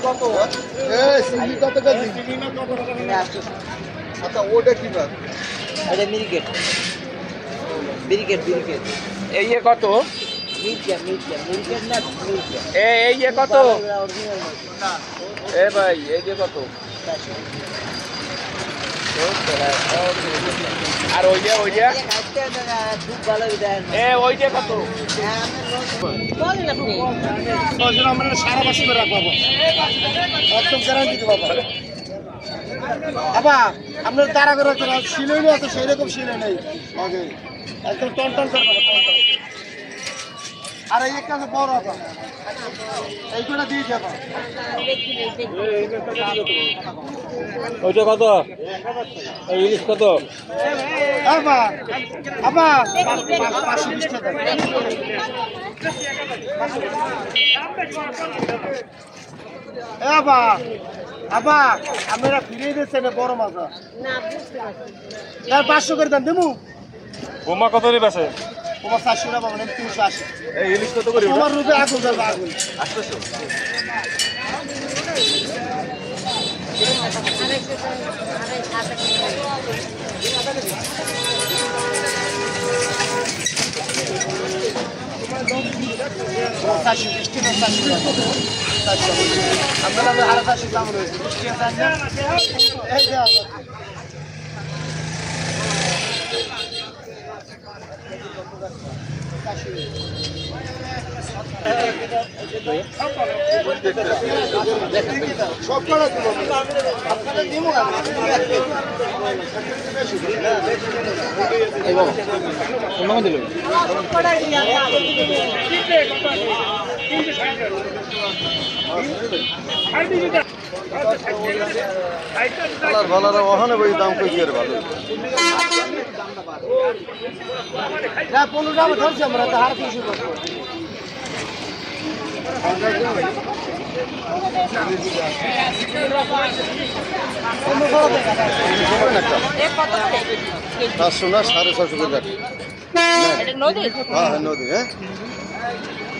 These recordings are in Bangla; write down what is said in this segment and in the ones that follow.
কত কেজি? আচ্ছা ওটা কি মাছ? এটা মিরিকেট বিরিকেট এই কত? মিরিকেট না মিরিকেট এই কত? এ ভাই এই যে কত? আর ওই যে খুব ভালো দেন ওই যে কত? আমরা সারা মাস করে রাখবো একদম গ্যারান্টি দেবো বাবা। আপনার তারা করে শিলে নেই আছে সেই রকম শিলে নেই আগে একদম টন টন করবে আর এই একটা বড় আছে এইগুলো দিয়ে যাবো। ওইটা কত? ইলিশ কত? আবা আবা 520 টাকা। আবা আবা আমরা ফিরিয়ে দিচ্ছেন বড় মাছ না 500 করে দাম দেবো। বোমা কত রে বাসে? তোমার 400 টাকা মানে 380। এই ইলিশ কত করে? তোমার রূপে আগুন যাবে আগুন 800। আমরা আরো 400 দাম রয়েছে বৃষ্টি আছে না এই যে সব করা দিব আপনারা দিব এই বাবা কোন নাম দিল? ভালো ওখানে বই দাম কই আর ভালো 15 টাকা ধরছি আমরা তো হার কিছু করবো না 650 করে হ্যাঁ নদী হ্যাঁ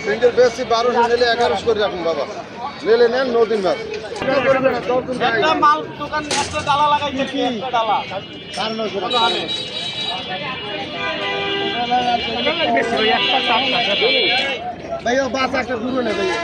সিঙ্গেল বেশি 1200 নিলে 1100 করে রাখুন বাবা নিলে নেন নদীর মাছ মাল দোকান একটা ডালা লাগাইছে কি একটা ডালা 950 ভাইয়া বাস একটা ঘুরো না ভাইয়া